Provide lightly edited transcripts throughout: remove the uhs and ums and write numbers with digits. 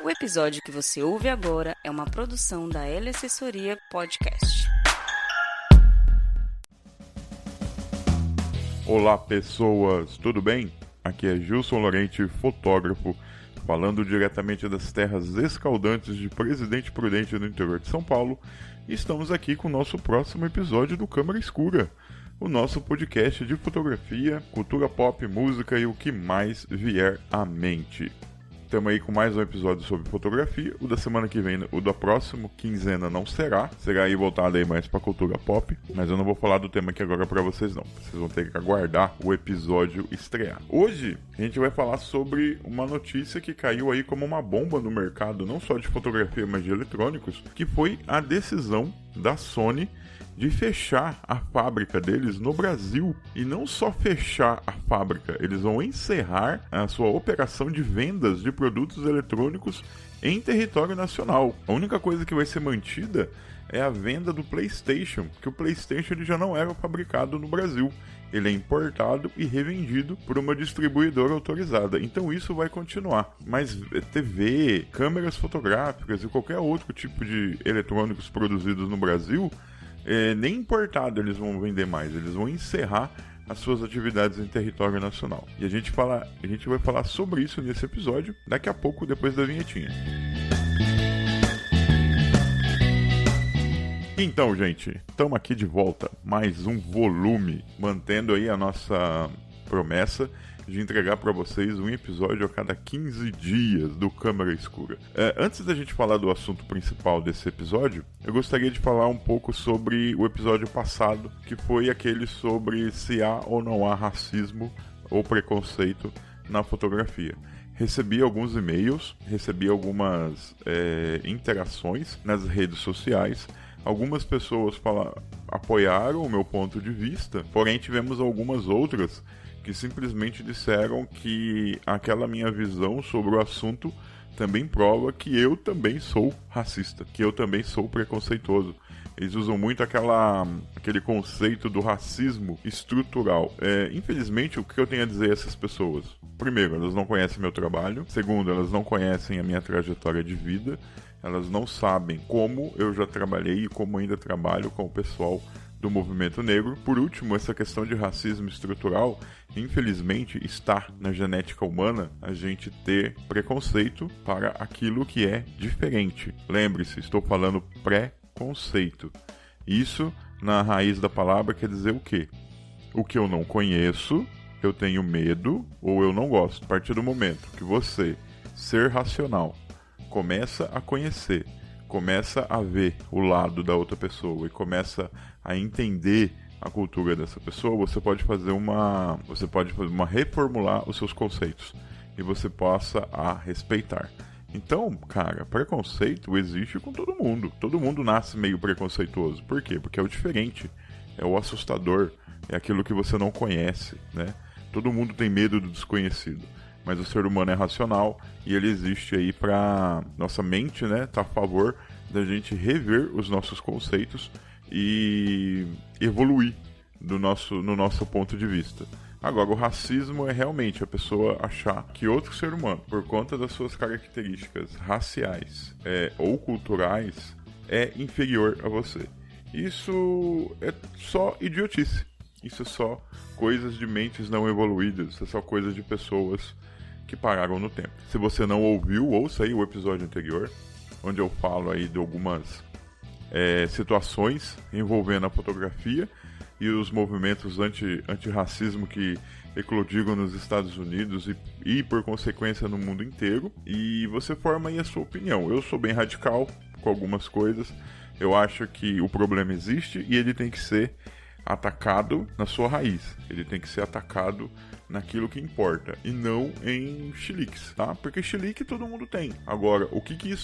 O episódio que você ouve agora é uma produção da L Assessoria Podcast. Olá pessoas, tudo bem? Aqui é Gilson Lorente, fotógrafo, falando diretamente das terras escaldantes de Presidente Prudente no interior de São Paulo. E estamos aqui com o nosso próximo episódio do Câmera Escura, o nosso podcast de fotografia, cultura pop, música e o que mais vier à mente. Estamos aí com mais um episódio sobre fotografia. O da semana que vem, o da próxima quinzena não será aí voltado aí mais para cultura pop, mas eu não vou falar do tema aqui agora para vocês não. Vocês vão ter que aguardar o episódio estrear. Hoje a gente vai falar sobre uma notícia que caiu aí como uma bomba no mercado, não só de fotografia, mas de eletrônicos, que foi a decisão da Sony de fechar a fábrica deles no Brasil. E não só fechar a fábrica, eles vão encerrar a sua operação de vendas de produtos eletrônicos em território nacional. A única coisa que vai ser mantida é a venda do PlayStation, porque o PlayStation ele já não era fabricado no Brasil. Ele é importado e revendido por uma distribuidora autorizada. Então isso vai continuar. Mas TV, câmeras fotográficas e qualquer outro tipo de eletrônicos produzidos no Brasil, nem importado eles vão vender mais. Eles vão encerrar as suas atividades em território nacional. E a gente vai falar sobre isso nesse episódio daqui a pouco, depois da vinhetinha. Então, gente, estamos aqui de volta, mais um volume, mantendo aí a nossa promessa de entregar para vocês um episódio a cada 15 dias do Câmera Escura. Antes da gente falar do assunto principal desse episódio, eu gostaria de falar um pouco sobre o episódio passado, que foi aquele sobre se há ou não há racismo ou preconceito na fotografia. Recebi alguns e-mails, recebi algumas interações nas redes sociais. Algumas pessoas apoiaram o meu ponto de vista, porém tivemos algumas outras que simplesmente disseram que aquela minha visão sobre o assunto também prova que eu também sou racista, que eu também sou preconceituoso. Eles usam muito aquele conceito do racismo estrutural. Infelizmente, o que eu tenho a dizer a essas pessoas? Primeiro, elas não conhecem meu trabalho. Segundo, elas não conhecem a minha trajetória de vida. Elas não sabem como eu já trabalhei e como ainda trabalho com o pessoal do movimento negro. Por último, essa questão de racismo estrutural, infelizmente, está na genética humana a gente ter preconceito para aquilo que é diferente. Lembre-se, estou falando preconceito. Isso, na raiz da palavra, quer dizer o quê? O que eu não conheço, eu tenho medo ou eu não gosto. A partir do momento que você, ser racional, começa a conhecer, começa a ver o lado da outra pessoa e começa a entender a cultura dessa pessoa, você pode reformular os seus conceitos e você passa a respeitar. Então, cara, preconceito existe com todo mundo. Todo mundo nasce meio preconceituoso. Por quê? Porque é o diferente, é o assustador, é aquilo que você não conhece, né? Todo mundo tem medo do desconhecido. Mas o ser humano é racional e ele existe aí para nossa mente, né, tá a favor da gente rever os nossos conceitos e evoluir no nosso ponto de vista. Agora, o racismo é realmente a pessoa achar que outro ser humano, por conta das suas características raciais ou culturais, é inferior a você. Isso é só idiotice. Isso é só coisas de mentes não evoluídas. Isso é só coisas de pessoas que pararam no tempo. Se você não ouviu, ouça aí o episódio anterior, onde eu falo aí de algumas situações envolvendo a fotografia e os movimentos antirracismo que eclodiram nos Estados Unidos e por consequência no mundo inteiro, e você forma aí a sua opinião. Eu sou bem radical com algumas coisas. Eu acho que o problema existe e ele tem que ser atacado na sua raiz. Ele tem que ser atacado naquilo que importa e não em chiliques, tá? Porque chilique todo mundo tem. Agora, o que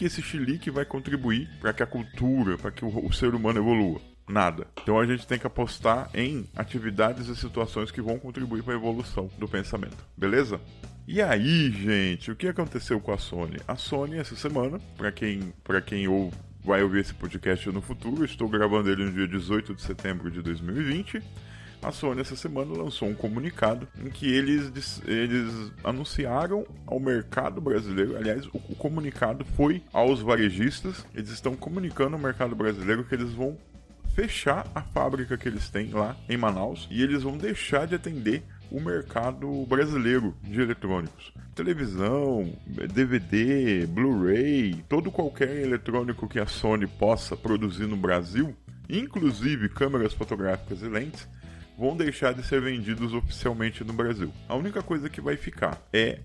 esse chilique vai contribuir para que a cultura, para que o ser humano evolua? Nada. Então a gente tem que apostar em atividades e situações que vão contribuir para a evolução do pensamento. Beleza? E aí, gente, o que aconteceu com a Sony? A Sony, essa semana, para quem vai ouvir esse podcast no futuro, estou gravando ele no dia 18 de setembro de 2020, A Sony essa semana lançou um comunicado em que eles anunciaram ao mercado brasileiro, aliás, o comunicado foi aos varejistas, eles estão comunicando ao mercado brasileiro que eles vão fechar a fábrica que eles têm lá em Manaus e eles vão deixar de atender o mercado brasileiro de eletrônicos. Televisão, DVD, Blu-ray, qualquer eletrônico que a Sony possa produzir no Brasil, inclusive câmeras fotográficas e lentes, vão deixar de ser vendidos oficialmente no Brasil. A única coisa que vai ficar é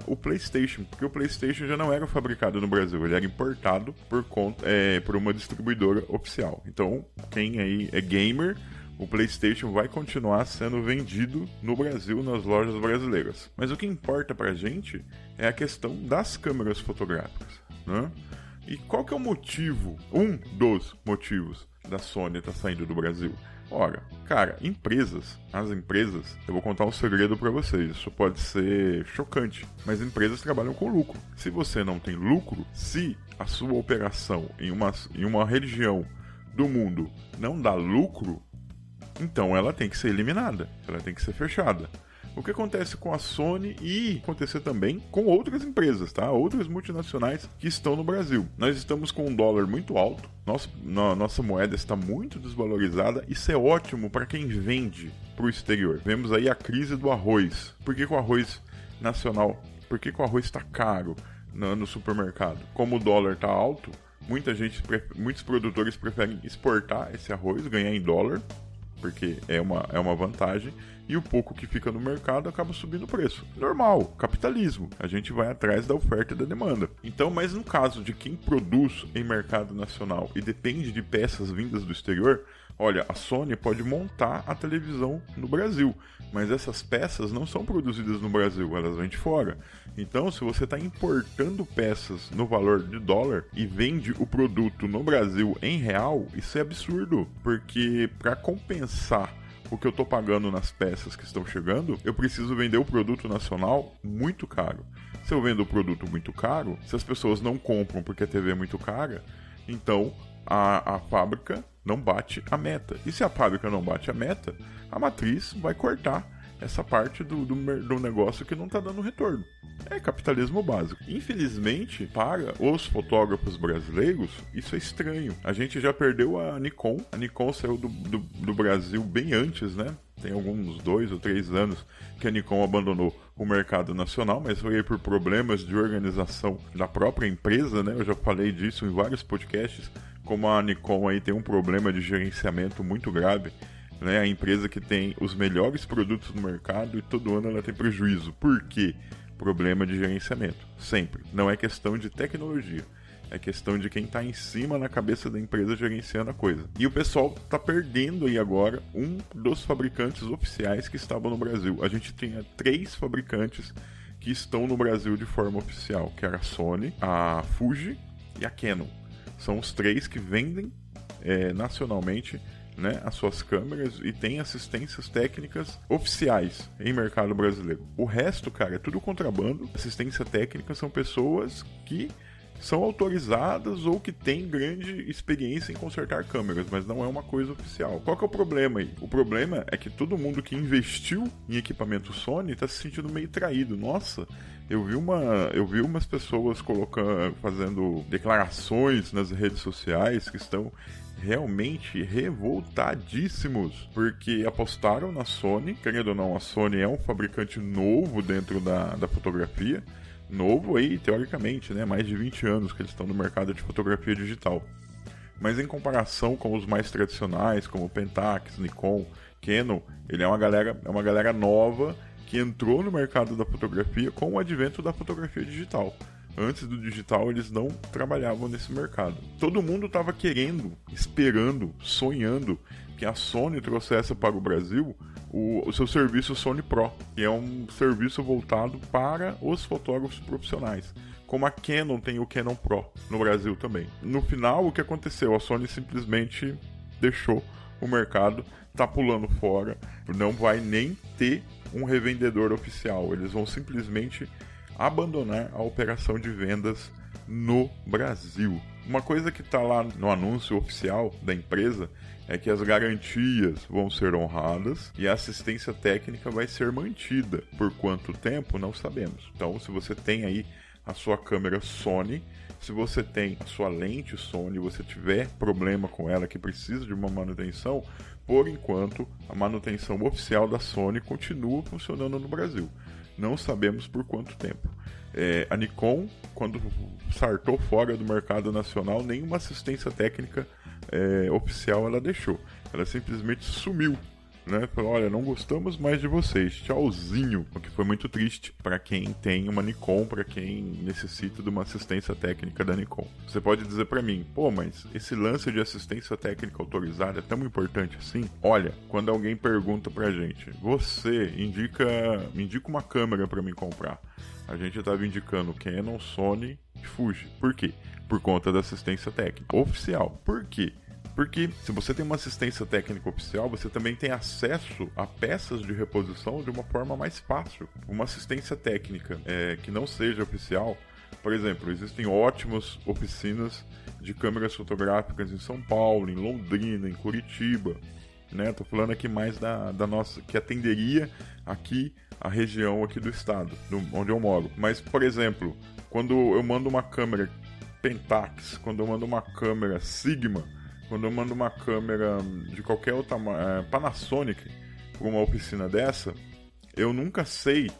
o PlayStation, porque o PlayStation já não era fabricado no Brasil, ele era importado por uma distribuidora oficial. Então, quem aí é gamer, o PlayStation vai continuar sendo vendido no Brasil, nas lojas brasileiras. Mas o que importa pra gente é a questão das câmeras fotográficas, né? E qual que é o motivo, um dos motivos da Sony estar saindo do Brasil? Ora, cara, as empresas, eu vou contar um segredo pra vocês, isso pode ser chocante, mas empresas trabalham com lucro. Se você não tem lucro, se a sua operação em uma região do mundo não dá lucro, então ela tem que ser eliminada, ela tem que ser fechada. O que acontece com a Sony e acontecer também com outras empresas, tá? Outras multinacionais que estão no Brasil. Nós estamos com um dólar muito alto, nossa moeda está muito desvalorizada, isso é ótimo para quem vende para o exterior. Vemos aí a crise do arroz. Por que o arroz nacional, por que o arroz está caro no supermercado? Como o dólar está alto, muitos produtores preferem exportar esse arroz, ganhar em dólar, porque é uma vantagem, e o pouco que fica no mercado acaba subindo o preço. Normal, capitalismo. A gente vai atrás da oferta e da demanda. Então, mas no caso de quem produz em mercado nacional e depende de peças vindas do exterior, olha, a Sony pode montar a televisão no Brasil, mas essas peças não são produzidas no Brasil, elas vêm de fora. Então, se você está importando peças no valor de dólar e vende o produto no Brasil em real, isso é absurdo, porque para compensar o que eu estou pagando nas peças que estão chegando, eu preciso vender o produto nacional muito caro. Se eu vendo o produto muito caro, se as pessoas não compram porque a TV é muito cara, então a fábrica não bate a meta. E se a fábrica não bate a meta, a matriz vai cortar essa parte do negócio que não está dando retorno. É capitalismo básico. Infelizmente, para os fotógrafos brasileiros, isso é estranho. A gente já perdeu a Nikon. A Nikon saiu do Brasil bem antes, né? Tem alguns 2 ou 3 anos que a Nikon abandonou o mercado nacional, mas foi por problemas de organização da própria empresa, né? Eu já falei disso em vários podcasts, como a Nikon aí tem um problema de gerenciamento muito grave, né? A empresa que tem os melhores produtos no mercado e todo ano ela tem prejuízo. Por quê? Problema de gerenciamento, sempre. Não é questão de tecnologia, é questão de quem está em cima na cabeça da empresa gerenciando a coisa. E o pessoal está perdendo aí agora um dos fabricantes oficiais que estavam no Brasil. A gente tinha 3 fabricantes que estão no Brasil de forma oficial, que era a Sony, a Fuji e a Canon. São os 3 que vendem nacionalmente, né, as suas câmeras e tem assistências técnicas oficiais em mercado brasileiro. O resto, cara, é tudo contrabando. Assistência técnica são pessoas que são autorizadas ou que têm grande experiência em consertar câmeras, mas não é uma coisa oficial. Qual que é o problema aí? O problema é que todo mundo que investiu em equipamento Sony está se sentindo meio traído. Nossa, eu vi umas pessoas fazendo declarações nas redes sociais que estão realmente revoltadíssimos, porque apostaram na Sony. Querendo ou não, a Sony é um fabricante novo dentro da fotografia, novo aí, teoricamente, né? Mais de 20 anos que eles estão no mercado de fotografia digital. Mas em comparação com os mais tradicionais, como Pentax, Nikon, Canon, ele é uma galera nova que entrou no mercado da fotografia com o advento da fotografia digital. Antes do digital, eles não trabalhavam nesse mercado. Todo mundo estava querendo, esperando, sonhando que a Sony trouxesse para o Brasil o seu serviço Sony Pro, que é um serviço voltado para os fotógrafos profissionais. Como a Canon tem o Canon Pro no Brasil também. No final, o que aconteceu? A Sony simplesmente deixou o mercado, tá pulando fora, não vai nem ter um revendedor oficial. Eles vão simplesmente abandonar a operação de vendas no Brasil. Uma coisa que está lá no anúncio oficial da empresa é que as garantias vão ser honradas e a assistência técnica vai ser mantida. Por quanto tempo, não sabemos. Então, se você tem aí a sua câmera Sony, se você tem a sua lente Sony, você tiver problema com ela que precisa de uma manutenção, por enquanto, a manutenção oficial da Sony continua funcionando no Brasil. Não sabemos por quanto tempo. A Nikon, quando saltou fora do mercado nacional, nenhuma assistência técnica oficial ela deixou. Ela simplesmente sumiu, né? Falou, olha, não gostamos mais de vocês, tchauzinho. O que foi muito triste para quem tem uma Nikon, para quem necessita de uma assistência técnica da Nikon. Você pode dizer para mim, pô, mas esse lance de assistência técnica autorizada é tão importante assim? Olha, quando alguém pergunta pra gente, você me indica uma câmera para mim comprar. A gente estava indicando Canon, Sony e Fuji. Por quê? Por conta da assistência técnica oficial. Por quê? Porque se você tem uma assistência técnica oficial, você também tem acesso a peças de reposição de uma forma mais fácil. Uma assistência técnica que não seja oficial, por exemplo, existem ótimas oficinas de câmeras fotográficas em São Paulo, em Londrina, em Curitiba, né? Tô falando aqui mais da nossa, que atenderia aqui a região aqui do estado, onde eu moro. Mas, por exemplo, quando eu mando uma câmera Pentax, quando eu mando uma câmera Sigma, quando eu mando uma câmera de qualquer outra Panasonic para uma oficina dessa, eu nunca sei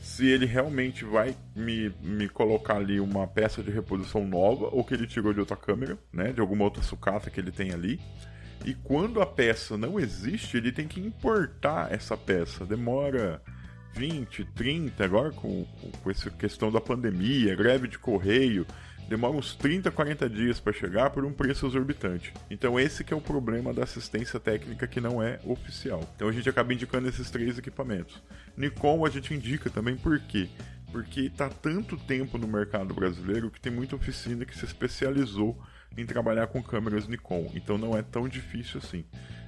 se ele realmente vai me colocar ali uma peça de reposição nova ou que ele tirou de outra câmera, né, de alguma outra sucata que ele tem ali. E quando a peça não existe, ele tem que importar essa peça. Demora 20, 30, agora com essa questão da pandemia, greve de correio, demora uns 30, 40 dias para chegar por um preço exorbitante. Então esse que é o problema da assistência técnica que não é oficial. Então a gente acaba indicando esses 3 equipamentos. Nikon a gente indica também por quê? Porque está tanto tempo no mercado brasileiro que tem muita oficina que se especializou em trabalhar com câmeras Nikon. Então não é tão difícil assim.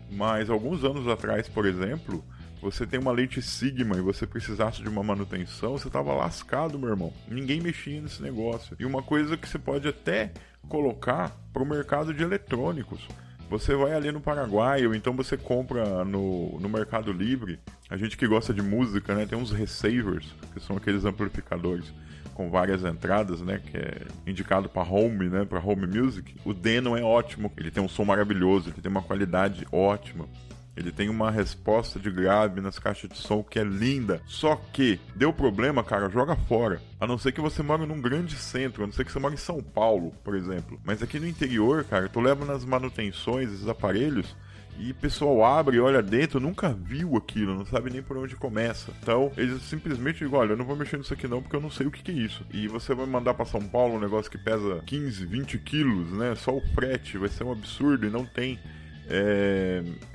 Mas alguns anos atrás, por exemplo, você tem uma lente Sigma e você precisasse de uma manutenção, você estava lascado, meu irmão. Ninguém mexia nesse negócio. E uma coisa que você pode até colocar para o mercado de eletrônicos. Você vai ali no Paraguai, ou então você compra no Mercado Livre. A gente que gosta de música, né, tem uns receivers, que são aqueles amplificadores com várias entradas, né, que é indicado para home, né, para home music. O Denon é ótimo, ele tem um som maravilhoso, ele tem uma qualidade ótima. Ele tem uma resposta de grave nas caixas de som que é linda. Só que, deu problema, cara, joga fora. A não ser que você mora num grande centro, a não ser que você mora em São Paulo, por exemplo. Mas aqui no interior, cara, tu leva nas manutenções esses aparelhos e o pessoal abre e olha dentro, nunca viu aquilo, não sabe nem por onde começa. Então, eles simplesmente digam, olha, eu não vou mexer nisso aqui não, porque eu não sei o que é isso. E você vai mandar pra São Paulo um negócio que pesa 15, 20 quilos, né? Só o frete vai ser um absurdo e não tem...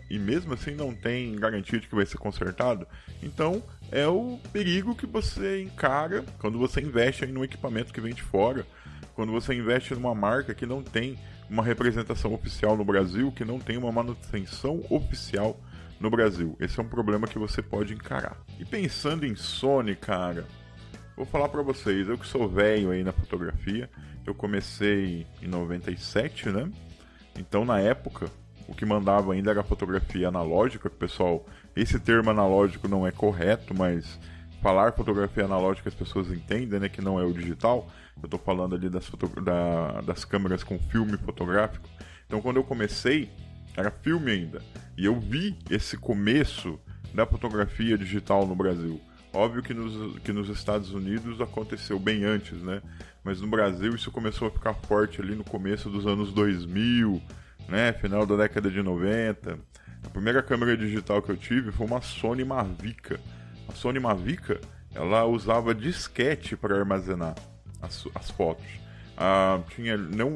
E mesmo assim não tem garantia de que vai ser consertado. Então é o perigo que você encara quando você investe em um equipamento que vem de fora, quando você investe numa marca que não tem uma representação oficial no Brasil, que não tem uma manutenção oficial no Brasil. Esse é um problema que você pode encarar. E pensando em Sony, cara, vou falar pra vocês, eu que sou velho aí na fotografia, eu comecei em 97, né? Então na época o que mandava ainda era a fotografia analógica, que o pessoal, esse termo analógico não é correto, mas falar fotografia analógica as pessoas entendem, né, que não é o digital. Eu estou falando ali das câmeras com filme fotográfico. Então quando eu comecei, era filme ainda. E eu vi esse começo da fotografia digital no Brasil. Óbvio que nos Estados Unidos aconteceu bem antes, né? Mas no Brasil isso começou a ficar forte ali no começo dos anos 2000, né, final da década de 90. A primeira câmera digital que eu tive foi uma Sony Mavica. A Sony Mavica, ela usava disquete para armazenar as fotos.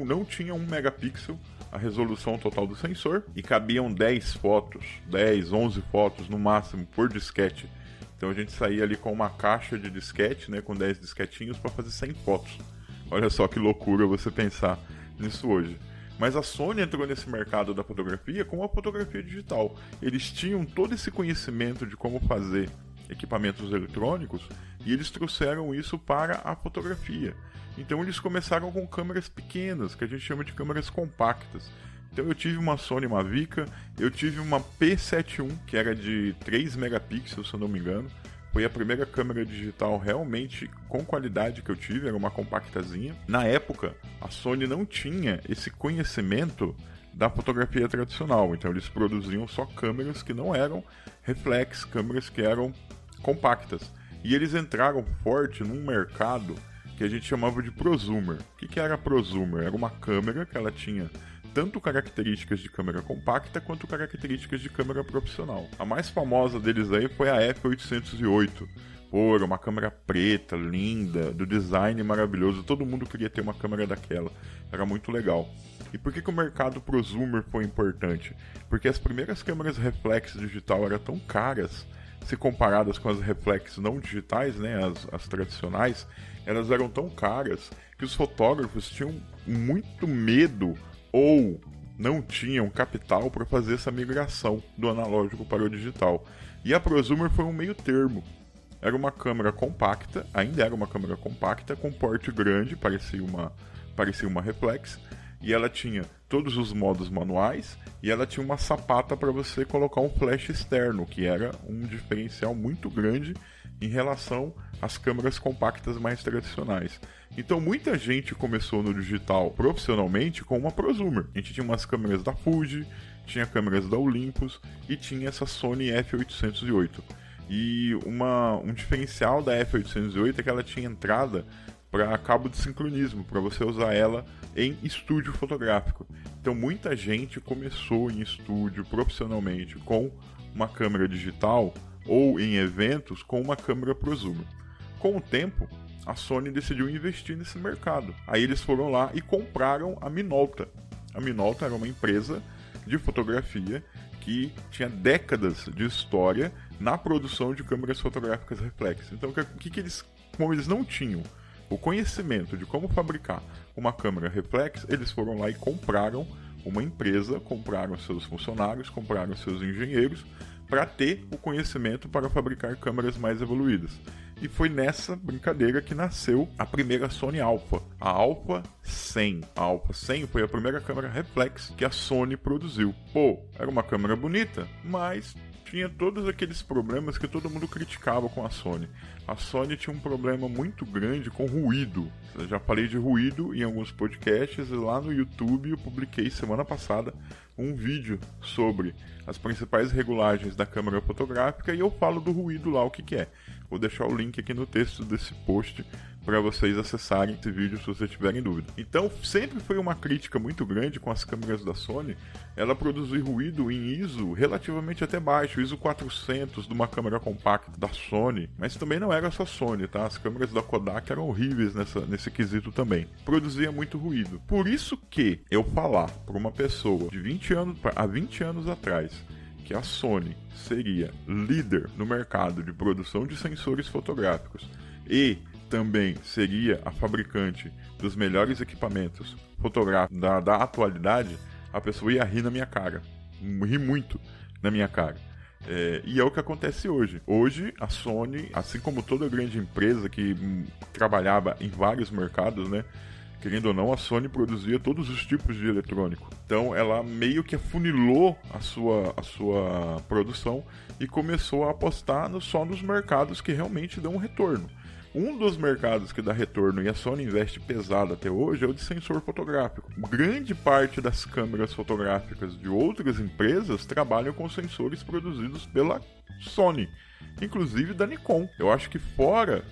Não tinha 1 megapixel a resolução total do sensor e cabiam 10 fotos, 10, 11 fotos no máximo por disquete. Então a gente saía ali com uma caixa de disquete, né, com 10 disquetinhos para fazer 100 fotos. Olha só que loucura você pensar nisso hoje. Mas a Sony entrou nesse mercado da fotografia com a fotografia digital. Eles tinham todo esse conhecimento de como fazer equipamentos eletrônicos e eles trouxeram isso para a fotografia. Então eles começaram com câmeras pequenas, que a gente chama de câmeras compactas. Então eu tive uma Sony Mavica, eu tive uma P71, que era de 3 megapixels, se eu não me engano. Foi a primeira câmera digital realmente com qualidade que eu tive, era uma compactazinha. Na época, a Sony não tinha esse conhecimento da fotografia tradicional, então eles produziam só câmeras que não eram reflex, câmeras que eram compactas. E eles entraram forte num mercado que a gente chamava de prosumer. O que era a prosumer? Era uma câmera que ela tinha tanto características de câmera compacta quanto características de câmera profissional. A mais famosa deles aí foi a F808. Pô, era uma câmera preta, linda, do design maravilhoso. Todo mundo queria ter uma câmera daquela. Era muito legal. E por que o mercado prosumer foi importante? Porque as primeiras câmeras reflex digital eram tão caras, se comparadas com as reflex não digitais, né, as tradicionais, elas eram tão caras que os fotógrafos tinham muito medo ou não tinham capital para fazer essa migração do analógico para o digital. E a prosumer foi um meio termo. Era uma câmera compacta, ainda era uma câmera compacta, com porte grande, parecia uma reflex, e ela tinha todos os modos manuais, e ela tinha uma sapata para você colocar um flash externo, que era um diferencial muito grande em relação às câmeras compactas mais tradicionais. Então muita gente começou no digital profissionalmente com uma prosumer. A gente tinha umas câmeras da Fuji, tinha câmeras da Olympus e tinha essa Sony F808. E um diferencial da F808 é que ela tinha entrada para cabo de sincronismo, para você usar ela em estúdio fotográfico. Então muita gente começou em estúdio profissionalmente com uma câmera digital ou em eventos com uma câmera prosumer. Com o tempo, a Sony decidiu investir nesse mercado. Aí eles foram lá e compraram a Minolta. A Minolta era uma empresa de fotografia que tinha décadas de história na produção de câmeras fotográficas reflex. Então, como eles não tinham o conhecimento de como fabricar uma câmera reflex, eles foram lá e compraram uma empresa, compraram seus funcionários, compraram seus engenheiros para ter o conhecimento para fabricar câmeras mais evoluídas. E foi nessa brincadeira que nasceu a primeira Sony Alpha, a Alpha 100. A Alpha 100 foi a primeira câmera reflex que a Sony produziu. Pô, era uma câmera bonita, mas tinha todos aqueles problemas que todo mundo criticava com a Sony. A Sony tinha um problema muito grande com ruído. Eu já falei de ruído em alguns podcasts e lá no YouTube eu publiquei semana passada um vídeo sobre as principais regulagens da câmera fotográfica e eu falo do ruído lá, o que é. Vou deixar o link aqui no texto desse post para vocês acessarem esse vídeo se vocês tiverem dúvida. Então, sempre foi uma crítica muito grande com as câmeras da Sony, ela produzir ruído em ISO relativamente até baixo, ISO 400 de uma câmera compacta da Sony, mas também não era só Sony, tá? As câmeras da Kodak eram horríveis nesse quesito também. Produzia muito ruído. Por isso que eu falar para uma pessoa de 20 anos atrás que a Sony seria líder no mercado de produção de sensores fotográficos e também seria a fabricante dos melhores equipamentos fotográficos da atualidade, a pessoa ia rir na minha cara. Rir muito na minha cara. E é o que acontece hoje. Hoje, a Sony, assim como toda grande empresa que trabalhava em vários mercados, né? Querendo ou não, a Sony produzia todos os tipos de eletrônico. Então, ela meio que afunilou a sua produção e começou a apostar só nos mercados que realmente dão um retorno. Um dos mercados que dá retorno e a Sony investe pesado até hoje é o de sensor fotográfico. Grande parte das câmeras fotográficas de outras empresas trabalham com sensores produzidos pela Sony, inclusive da Nikon. Eu acho que fora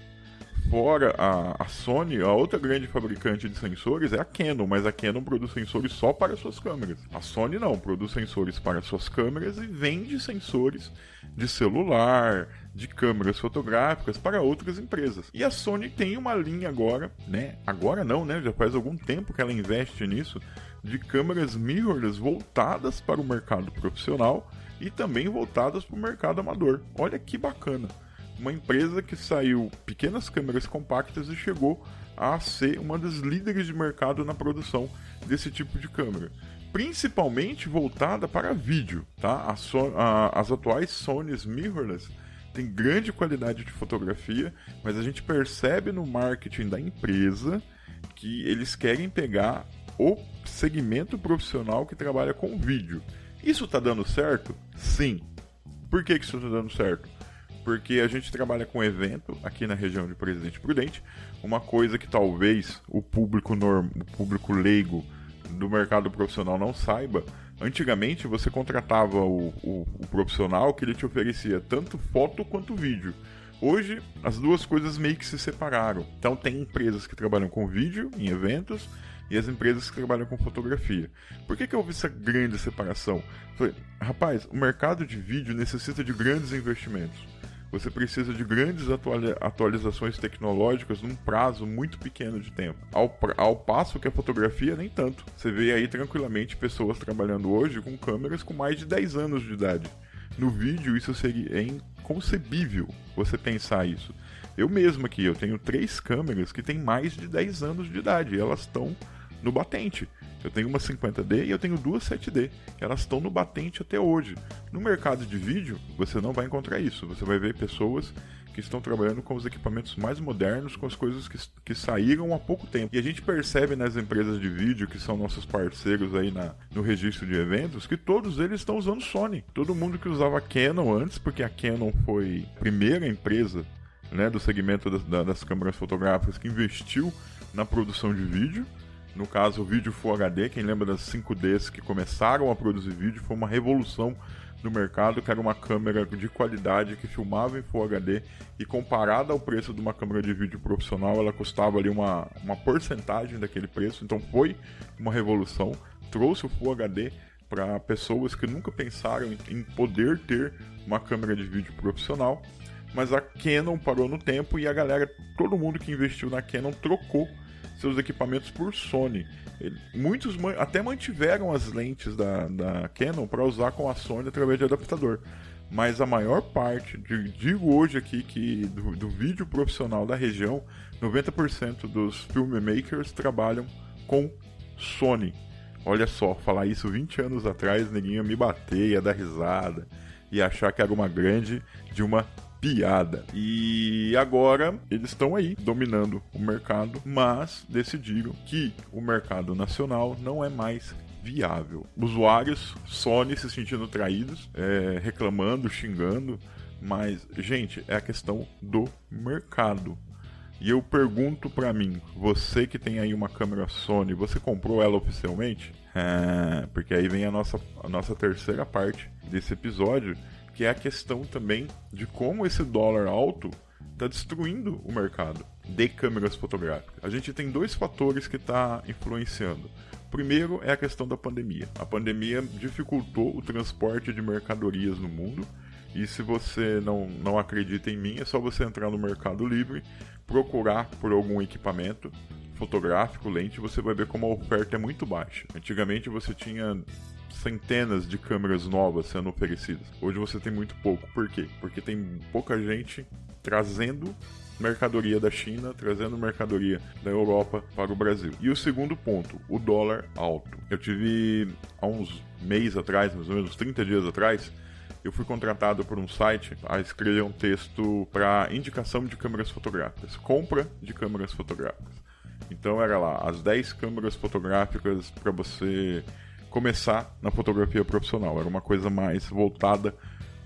a Sony, a outra grande fabricante de sensores é a Canon, mas a Canon produz sensores só para suas câmeras. A Sony não, produz sensores para suas câmeras e vende sensores de celular, de câmeras fotográficas para outras empresas. E a Sony tem uma linha agora, né? Agora não, né? Já faz algum tempo que ela investe nisso, de câmeras mirrorless voltadas para o mercado profissional e também voltadas para o mercado amador. Olha que bacana! Uma empresa que saiu pequenas câmeras compactas e chegou a ser uma das líderes de mercado na produção desse tipo de câmera. Principalmente voltada para vídeo, tá? As atuais Sonys mirrorless tem grande qualidade de fotografia, mas a gente percebe no marketing da empresa que eles querem pegar o segmento profissional que trabalha com vídeo. Isso está dando certo? Sim. Por que isso está dando certo? Porque a gente trabalha com evento aqui na região de Presidente Prudente, uma coisa que talvez o público leigo do mercado profissional não saiba. Antigamente você contratava o profissional que ele te oferecia tanto foto quanto vídeo. Hoje as duas coisas meio que se separaram. Então tem empresas que trabalham com vídeo em eventos e as empresas que trabalham com fotografia. Por que houve essa grande separação? Falei, rapaz, o mercado de vídeo necessita de grandes investimentos. Você precisa de grandes atualizações tecnológicas num prazo muito pequeno de tempo. Ao passo que a fotografia, nem tanto. Você vê aí tranquilamente pessoas trabalhando hoje com câmeras com mais de 10 anos de idade. No vídeo isso seria inconcebível você pensar isso. Eu mesmo aqui, eu tenho 3 câmeras que têm mais de 10 anos de idade. E elas estão no batente. Eu tenho uma 50D e eu tenho 2 7D. Elas estão no batente até hoje. No mercado de vídeo, você não vai encontrar isso. Você vai ver pessoas que estão trabalhando com os equipamentos mais modernos, com as coisas que saíram há pouco tempo. E a gente percebe nas empresas de vídeo, que são nossos parceiros aí no registro de eventos, que todos eles estão usando Sony. Todo mundo que usava Canon antes, porque a Canon foi a primeira empresa, né, do segmento das câmeras fotográficas que investiu na produção de vídeo. No caso, o vídeo Full HD, quem lembra das 5Ds que começaram a produzir vídeo, foi uma revolução no mercado, que era uma câmera de qualidade que filmava em Full HD e comparada ao preço de uma câmera de vídeo profissional, ela custava ali uma porcentagem daquele preço. Então foi uma revolução, trouxe o Full HD para pessoas que nunca pensaram em poder ter uma câmera de vídeo profissional. Mas a Canon parou no tempo e a galera, todo mundo que investiu na Canon trocou seus equipamentos por Sony. Muitos até mantiveram as lentes da Canon para usar com a Sony através de adaptador. Mas a maior parte, digo hoje aqui que do vídeo profissional da região, 90% dos filmmakers trabalham com Sony. Olha só, falar isso 20 anos atrás, ninguém ia me bater, ia dar risada, ia achar que era uma grande de uma piada. E agora eles estão aí dominando o mercado, mas decidiram que o mercado nacional não é mais viável. Usuários Sony se sentindo traídos, reclamando, xingando, mas, gente, é a questão do mercado. E eu pergunto pra mim, você que tem aí uma câmera Sony, você comprou ela oficialmente? Porque aí vem a nossa terceira parte desse episódio, que é a questão também de como esse dólar alto está destruindo o mercado de câmeras fotográficas. A gente tem 2 fatores que está influenciando. O primeiro é a questão da pandemia. A pandemia dificultou o transporte de mercadorias no mundo, e se você não acredita em mim, é só você entrar no Mercado Livre, procurar por algum equipamento fotográfico, lente, você vai ver como a oferta é muito baixa. Antigamente você tinha centenas de câmeras novas sendo oferecidas. Hoje você tem muito pouco. Por quê? Porque tem pouca gente trazendo mercadoria da China, trazendo mercadoria da Europa para o Brasil. E o segundo ponto, o dólar alto. Eu tive há uns meses atrás, mais ou menos 30 dias atrás, eu fui contratado por um site a escrever um texto para indicação de câmeras fotográficas, compra de câmeras fotográficas. Então era lá, as 10 câmeras fotográficas para você começar na fotografia profissional. Era uma coisa mais voltada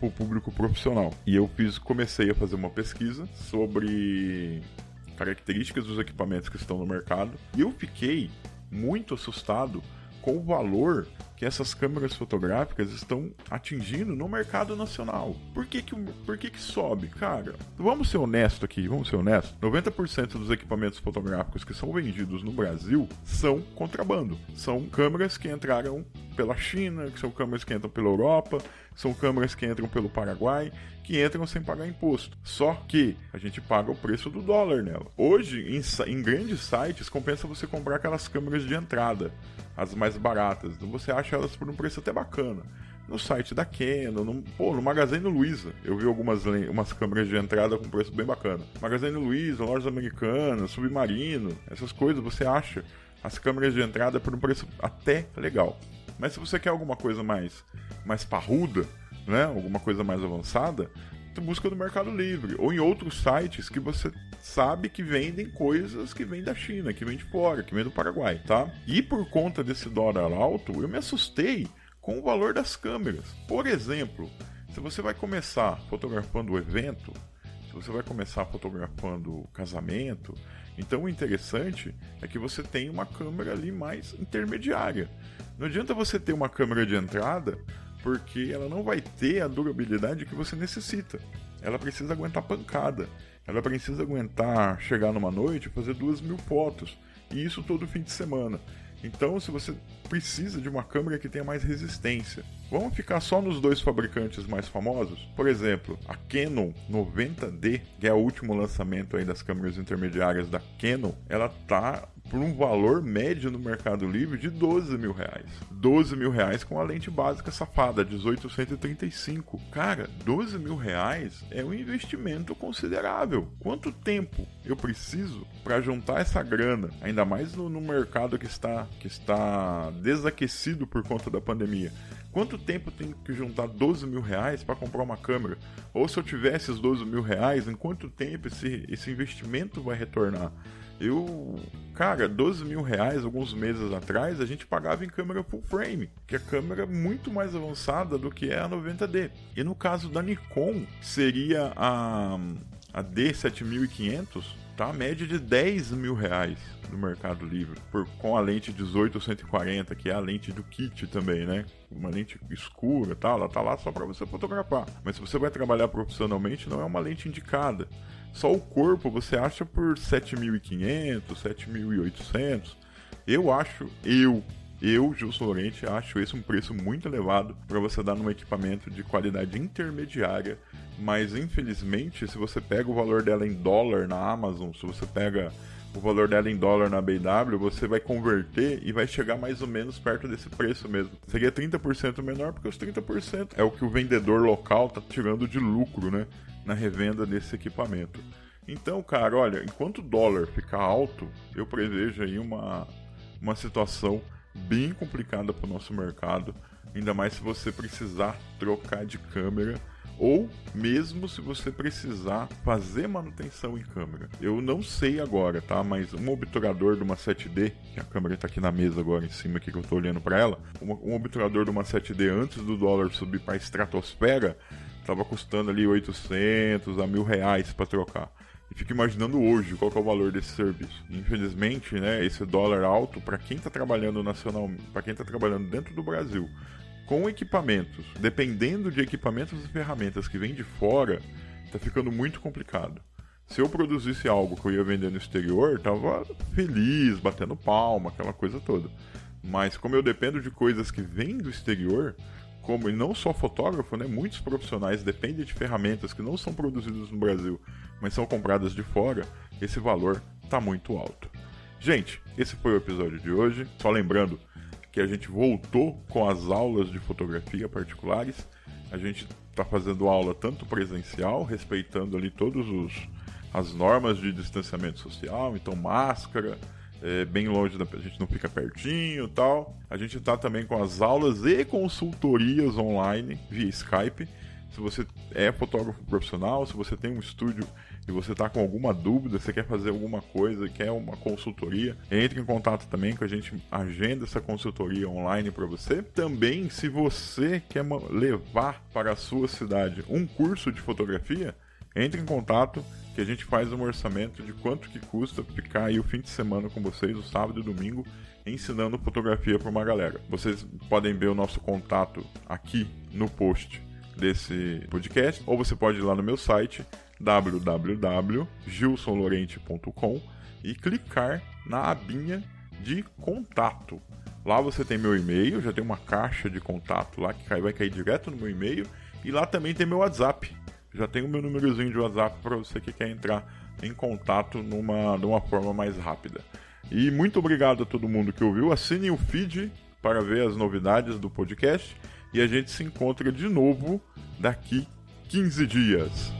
para o público profissional. E eu comecei a fazer uma pesquisa sobre características dos equipamentos que estão no mercado. E eu fiquei muito assustado com o valor que essas câmeras fotográficas estão atingindo no mercado nacional. Por que sobe? Cara, vamos ser honestos aqui, 90% dos equipamentos fotográficos que são vendidos no Brasil são contrabando. São câmeras que entraram pela China, que são câmeras que entram pela Europa, são câmeras que entram pelo Paraguai, que entram sem pagar imposto. Só que a gente paga o preço do dólar nela. Hoje, em grandes sites, compensa você comprar aquelas câmeras de entrada, as mais baratas. Então você acha elas por um preço até bacana. No site da Canon, no Magazine Luiza, eu vi umas câmeras de entrada com preço bem bacana. Magazine Luiza, Lojas Americanas, Submarino, essas coisas você acha as câmeras de entrada por um preço até legal. Mas se você quer alguma coisa mais parruda, né, alguma coisa mais avançada, tu busca no Mercado Livre ou em outros sites que você sabe que vendem coisas que vêm da China, que vêm de fora, que vêm do Paraguai, tá? E por conta desse dólar alto, eu me assustei com o valor das câmeras. Por exemplo, se você vai começar fotografando o evento, se você vai começar fotografando o casamento, então o interessante é que você tenha uma câmera ali mais intermediária. Não adianta você ter uma câmera de entrada, porque ela não vai ter a durabilidade que você necessita. Ela precisa aguentar pancada. Ela precisa aguentar chegar numa noite e fazer 2.000 fotos. E isso todo fim de semana. Então, se você precisa de uma câmera que tenha mais resistência, vamos ficar só nos dois fabricantes mais famosos? Por exemplo, a Canon 90D, que é o último lançamento aí das câmeras intermediárias da Canon, ela tá por um valor médio no Mercado Livre de R$12.000. R$12.000 com a lente básica safada, 18-135. Cara, R$12.000 é um investimento considerável. Quanto tempo eu preciso para juntar essa grana, ainda mais no mercado que está desaquecido por conta da pandemia? Quanto tempo eu tenho que juntar R$12.000 para comprar uma câmera? Ou se eu tivesse os R$12.000, em quanto tempo esse investimento vai retornar? Cara, R$12.000, alguns meses atrás, a gente pagava em câmera full frame, que é câmera muito mais avançada do que é a 90D. E no caso da Nikon, seria a D7500, tá? A média de R$10.000 no Mercado Livre, com a lente 18-140, que é a lente do kit também, né? Uma lente escura, tá? Ela tá lá só para você fotografar. Mas se você vai trabalhar profissionalmente, não é uma lente indicada. Só o corpo você acha por R$7.500, R$7.800. Eu, Gilson Lorente, acho esse um preço muito elevado para você dar num equipamento de qualidade intermediária, mas infelizmente, se você pega o valor dela em dólar na Amazon, se você pega o valor dela em dólar na BW, você vai converter e vai chegar mais ou menos perto desse preço mesmo. Seria 30% menor, porque os 30% é o que o vendedor local tá tirando de lucro, né, na revenda desse equipamento. Então, cara, olha, enquanto o dólar ficar alto, eu prevejo aí uma situação bem complicada para o nosso mercado, ainda mais se você precisar trocar de câmera ou mesmo se você precisar fazer manutenção em câmera. Eu não sei agora, tá? Mas um obturador de uma 7D, que a câmera está aqui na mesa agora em cima, aqui que eu estou olhando para ela, um obturador de uma 7D antes do dólar subir para a estratosfera, estava custando ali 800 a R$1.000 para trocar. E fico imaginando hoje qual que é o valor desse serviço. Infelizmente, né, esse dólar alto, para quem está trabalhando para quem está trabalhando dentro do Brasil, com equipamentos, dependendo de equipamentos e ferramentas que vêm de fora, está ficando muito complicado. Se eu produzisse algo que eu ia vender no exterior, tava feliz, batendo palma, aquela coisa toda. Mas como eu dependo de coisas que vêm do exterior, e não só fotógrafo, né, muitos profissionais dependem de ferramentas que não são produzidas no Brasil, mas são compradas de fora, esse valor está muito alto. Gente, esse foi o episódio de hoje. Só lembrando que a gente voltou com as aulas de fotografia particulares. A gente está fazendo aula tanto presencial, respeitando ali todas as normas de distanciamento social, então máscara, bem longe a gente não fica pertinho e tal. A gente está também com as aulas e consultorias online via Skype. Se você é fotógrafo profissional, se você tem um estúdio e você está com alguma dúvida, você quer fazer alguma coisa, quer uma consultoria, entre em contato também que a gente agenda essa consultoria online para você. Também, se você quer levar para a sua cidade um curso de fotografia, entre em contato que a gente faz um orçamento de quanto que custa ficar aí o fim de semana com vocês, o sábado e domingo, ensinando fotografia para uma galera. Vocês podem ver o nosso contato aqui no post desse podcast, ou você pode ir lá no meu site www.gilsonlorente.com e clicar na abinha de contato. Lá você tem meu e-mail, já tem uma caixa de contato lá que vai cair direto no meu e-mail, e lá também tem meu WhatsApp. Já tem o meu númerozinho de WhatsApp para você que quer entrar em contato de uma forma mais rápida. E muito obrigado a todo mundo que ouviu. Assinem o feed para ver as novidades do podcast e a gente se encontra de novo daqui 15 dias.